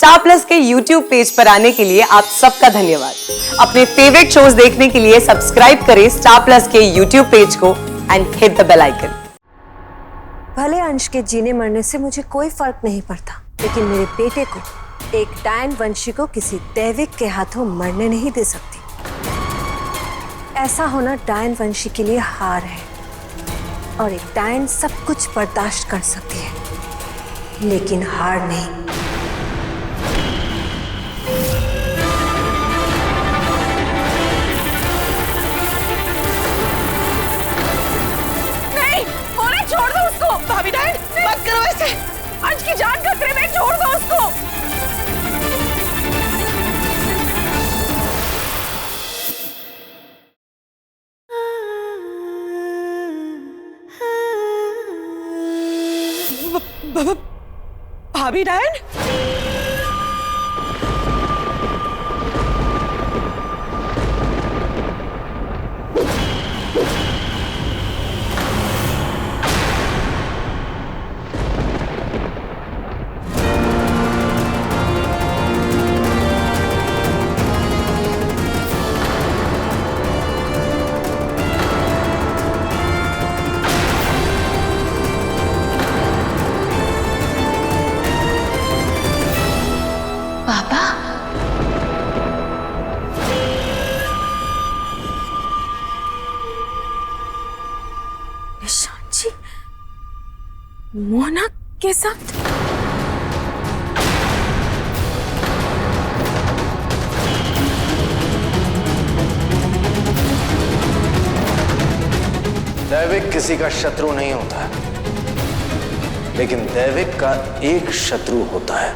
Star Plus के YouTube page पर आने के लिए आप सबका धन्यवाद। अपने फेवरेट शोज देखने के लिए सब्सक्राइब करें स्टार प्लस के YouTube पेज को and hit the bell icon. भले अंश के जीने मरने से मुझे कोई फर्क नहीं पड़ता, लेकिन मेरे बेटे को, एक डायन वंशी को किसी दैविक के हाथों मरने नहीं दे सकती। ऐसा होना डायन वंशी के लिए हार है और एक डायन सब कुछ बर्दाश्त कर सकती है, लेकिन हार नहीं। छोड़ दो उसको। भाभी डायन, मत करो ऐसे। अंश की जान खतरे में, छोड़ दो उसको। भाभी डायन, मोना के साथ दैविक किसी का शत्रु नहीं होता है, लेकिन दैविक का एक शत्रु होता है।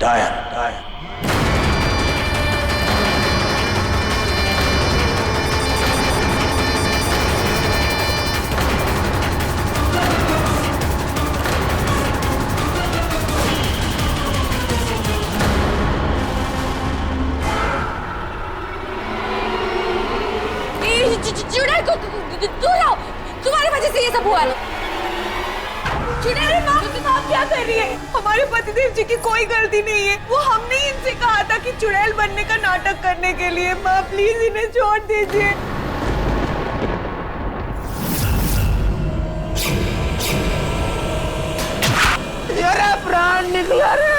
डायन। चुड़ैल को तुम्हारी वजह से ये सब हुआ है। चुड़ैल तुम आप क्या कर रही है? हमारे पतिदेव जी की कोई गलती नहीं है। वो हमने ही इनसे कहा था कि चुड़ैल बनने का नाटक करने के लिए। माँ प्लीज इन्हें छोड़ दीजिए। मेरा प्राण निकला रे।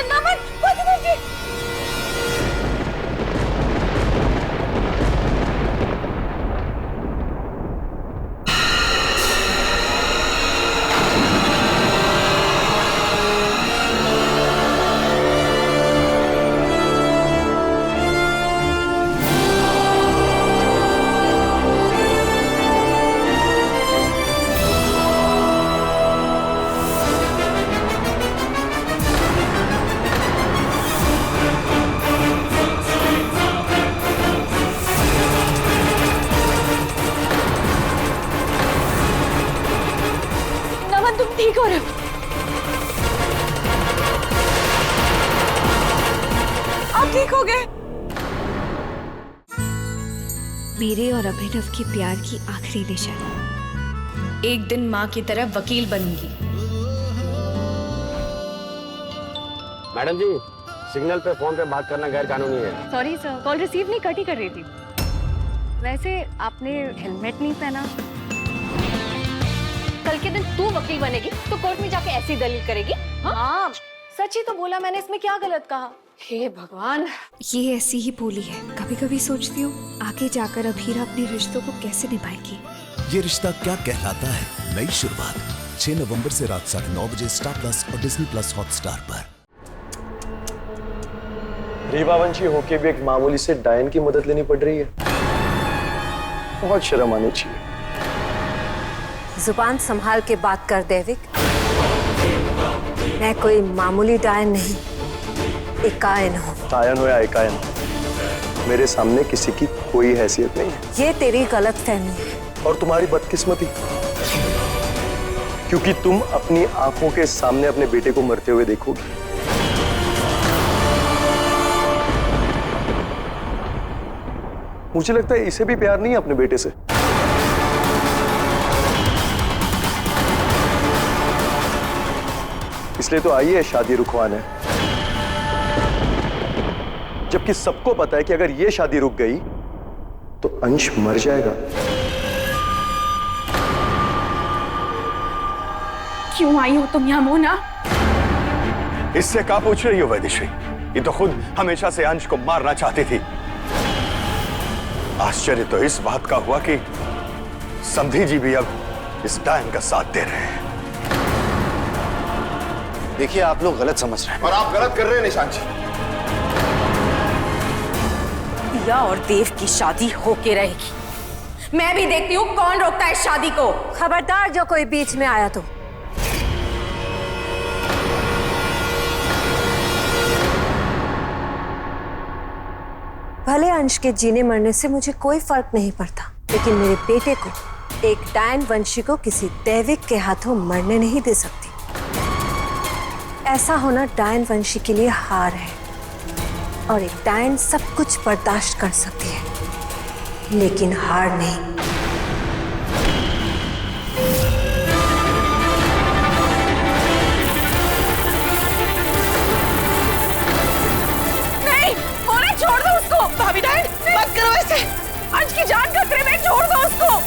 नमन, पतिदेव जी। तुम ठीक हो रहे हो? आप ठीक हो गए? मेरे और अभिनव की प्यार की आखिरी निशानी। एक दिन माँ की तरह वकील बनूंगी। मैडम जी, सिग्नल पे फोन पे बात करना गैर कानूनी है। सॉरी सर, कॉल रिसीव नहीं, कट ही कर रही थी। वैसे आपने हेलमेट नहीं पहना। कल के दिन तू वकील बनेगी तो कोर्ट में जाके ऐसी दलील करेगी? हाँ, सच ही तो बोला मैंने, इसमें क्या गलत कहा? हे भगवान, ये ऐसी ही बोली है। कभी कभी सोचती हूँ आगे जाकर अभीरा अपने रिश्तों को कैसे निभाएगी। ये रिश्ता क्या कहलाता है, नई शुरुआत 6 नवंबर से रात 9:30 बजे स्टार प्लस और डिज्नी प्लस हॉटस्टार पर। रीवा वंशी होके भी एक मामूली से डायन की मदद लेनी पड़ रही है। बहुत शर्म आनी चाहिए। जुबान संभाल के बात कर दैविक। मैं कोई मामूली डायन नहीं, एकायन हूँ। डायन हो या एकायन, मेरे सामने किसी की कोई हैसियत नहीं है। ये तेरी गलतफहमी है। और तुम्हारी बदकिस्मती, क्योंकि तुम अपनी आंखों के सामने अपने बेटे को मरते हुए देखोगी। मुझे लगता है इसे भी प्यार नहीं है अपने बेटे से। इसलिए तो आई है शादी रुकवाने। जबकि सबको पता है कि अगर ये शादी रुक गई तो अंश मर जाएगा। क्यों आई हो तुम यहाँ मोना? इससे क्या पूछ रही हो वैदेश्वरी? ये तो खुद हमेशा से अंश को मारना चाहती थी। आश्चर्य तो इस बात का हुआ कि समधी जी भी अब इस डायन का साथ दे रहे हैं। देखिए, आप लोग गलत समझ रहे हैं। और आप गलत कर रहे हैं निशान जी। पिया और देव की शादी होके रहेगी। मैं भी देखती हूँ कौन रोकता है इस शादी को। खबरदार जो कोई बीच में आया तो। भले अंश के जीने मरने से मुझे कोई फर्क नहीं पड़ता, लेकिन मेरे बेटे को, एक डायन वंशी को किसी दैविक के हाथों मरने नहीं दे सकती। ऐसा होना डायन वंशी के लिए हार है, और एक डायन सब कुछ बर्दाश्त कर सकती है, लेकिन हार नहीं। छोड़ दो उसको। भाभी डायन, मत करो ऐसे। अंश की जान खतरे में, छोड़ दो उसको।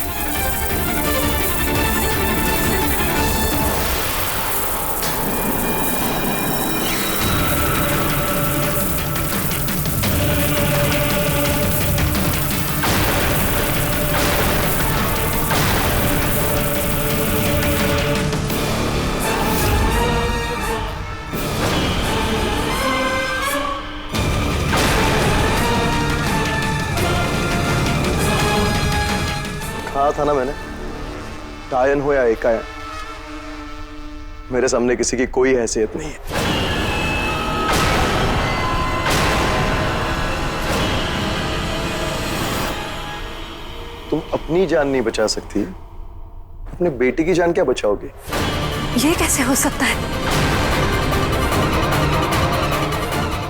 कहा था ना मैंने, डायन हो या एकायन, मेरे सामने किसी की कोई हैसियत नहीं है। तुम अपनी जान नहीं बचा सकती, अपने बेटे की जान क्या बचाओगे? ये कैसे हो सकता है?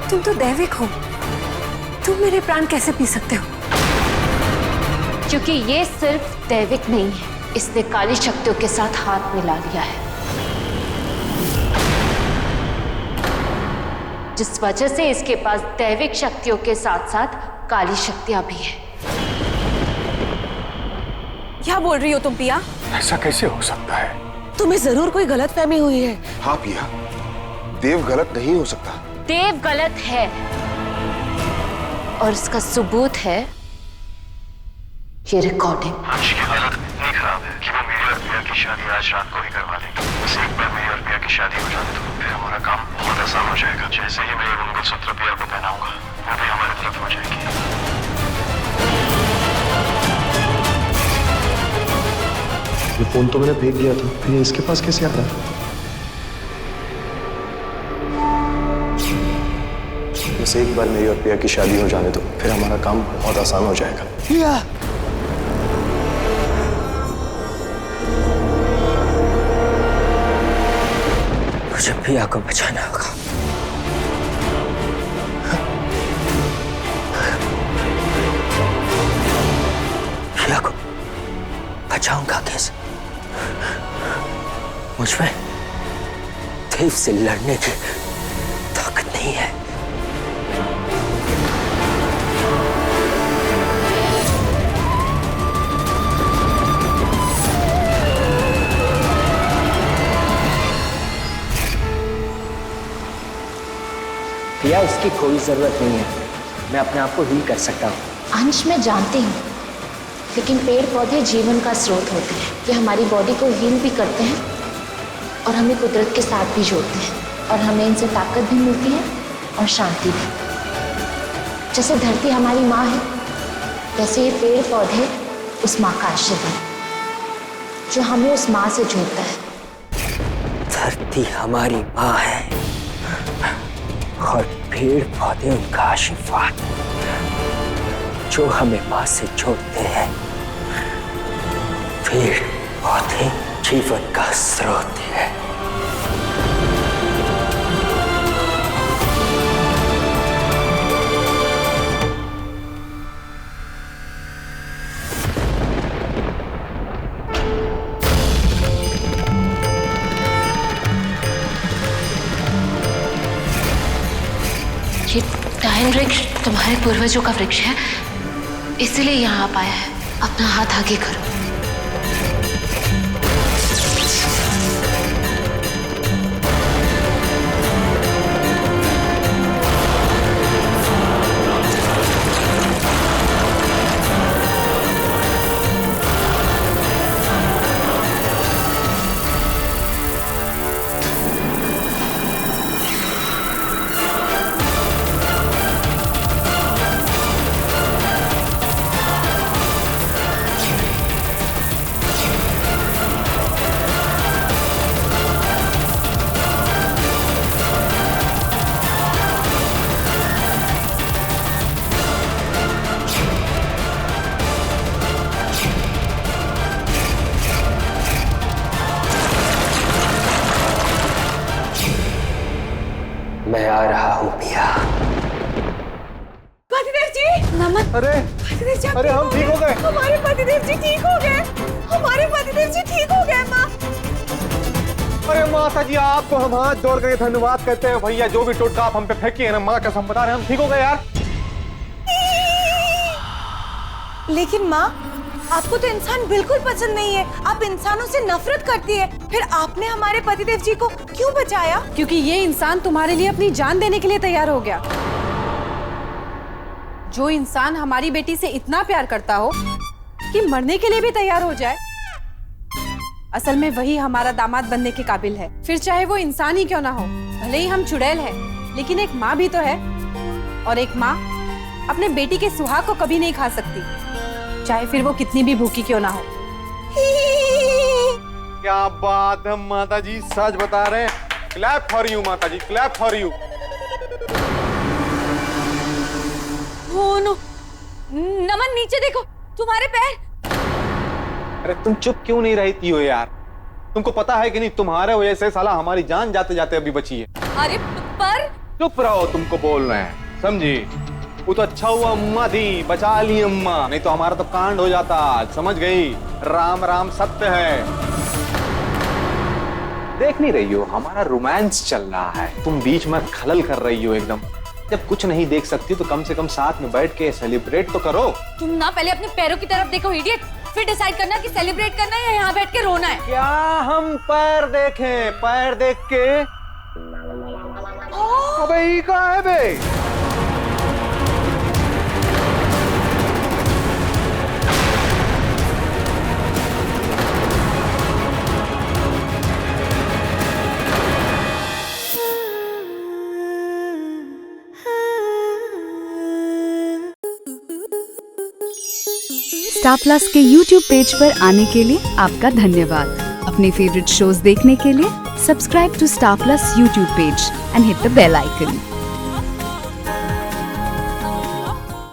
तुम तो दैविक हो, तुम मेरे प्राण कैसे पी सकते हो? क्योंकि ये सिर्फ दैविक नहीं है, इसने काली शक्तियों के साथ हाथ मिला लिया है, जिस वजह से इसके पास दैविक शक्तियों के साथ साथ काली शक्तियां भी हैं। क्या बोल रही हो तुम पिया? ऐसा कैसे हो सकता है? तुम्हें जरूर कोई गलतफहमी हुई है। हाँ पिया, देव गलत नहीं हो सकता। देव गलत है, और इसका सबूत है ये रिकॉर्डिंग। अंश की हालत इतनी खराब है कि वो मेरी और पिया की शादी आज रात को ही करवा देंगे। बस एक बार मेरी और पिया की शादी हो जाए तो फिर हमारा काम बहुत आसान हो जाएगा। जैसे ही मैं ये मंगलसूत्र पिया को पहनाऊंगा, वो भी हमारी तरफ हो जाएगी। ये फोन तो मैंने फेंक दिया था, फिर ये इसके पास कैसे आ रहा है? बस एक बार मेरी और पिया की शादी हो जाने दो, फिर हमारा काम बहुत आसान हो जाएगा। पिया, मुझे पिया को बचाना होगा। पिया को बचाऊंगा कैसे? मुझमें देव से लड़ने की ताकत नहीं है। पिया, इसकी कोई जरूरत नहीं है, मैं अपने आप को हील कर सकता हूँ। अंश मैं जानती हूँ, लेकिन पेड़ पौधे जीवन का स्रोत होते हैं। ये हमारी बॉडी को हील भी करते हैं और हमें कुदरत के साथ भी जोड़ते हैं, और हमें इनसे ताकत भी मिलती है और शांति भी। जैसे धरती हमारी माँ है, वैसे ये पेड़ पौधे उस माँ का आशीर्वाद जो हमें उस माँ से जोड़ता है। धरती हमारी माँ है और पेड़ पौधे उनका आशीर्वाद जो हमें माँ से जोड़ते हैं। पेड़ पौधे जीवन का स्रोत है। वृक्ष तुम्हारे पूर्वजों का वृक्ष है, इसीलिए यहाँ आप आया है। अपना हाथ आगे करो। मैं आ रहा हूँ पिया। पतिदेव जी नमन। अरे पतिदेव जी अरे हम ठीक हो गए। हमारे पतिदेव जी ठीक हो गए। हमारे पतिदेव जी ठीक हो गए माँ। अरे माता जी आपको हम हाथ जोड़ कर धन्यवाद करते हैं भैया, जो भी टोटका आप हम पे फेंकी है ना, माँ कसम बता रहे हैं हम ठीक हो गए यार। लेकिन माँ आपको तो इंसान बिल्कुल पसंद नहीं है, आप इंसानों से नफरत करती है, फिर आपने हमारे पतिदेव जी को क्यों बचाया? क्योंकि ये इंसान तुम्हारे लिए अपनी जान देने के लिए तैयार हो गया। जो इंसान हमारी बेटी से इतना प्यार करता हो कि मरने के लिए भी तैयार हो जाए, असल में वही हमारा दामाद बनने के काबिल है। फिर चाहे वो इंसान ही क्यों ना हो, भले ही हम चुड़ैल हैं, लेकिन एक माँ भी तो है, और एक माँ अपने बेटी के सुहाग को कभी नहीं खा सकती, चाहे फिर वो कितनी भी भूखी क्यों ना हो। क्या बात है माता जी, सच बता रहे हैं। क्लैप फॉर यू माता जी, clap for you. Oh no, Naman नीचे देखो, तुम्हारे पैर। अरे तुम चुप क्यों नहीं रहती हो यार? तुमको पता है कि नहीं, तुम्हारे वजह से साला हमारी जान जाते जाते अभी बची है। अरे पर चुप रहो, तुमको बोल रहे हैं, समझी? वो तो अच्छा हुआ अम्मा थी, बचा ली अम्मा, नहीं तो हमारा तो कांड हो जाता। समझ गई? राम राम सत्य है। देख नहीं रही हो, हमारा रोमांस चल रहा है, तुम बीच में खलल कर रही हो एकदम। जब कुछ नहीं देख सकती तो कम से कम साथ में बैठ के सेलिब्रेट तो करो। तुम ना पहले अपने पैरों की तरफ देखो इडियट, फिर डिसाइड करना कि सेलिब्रेट करना है या यहाँ बैठ के रोना है। क्या हम पैर देखें? पैर देख के अबे ये क्या है बे? स्टार प्लस के YouTube पेज पर आने के लिए आपका धन्यवाद। अपने फेवरेट शोज देखने के लिए subscribe to Star Plus YouTube page and hit the bell icon.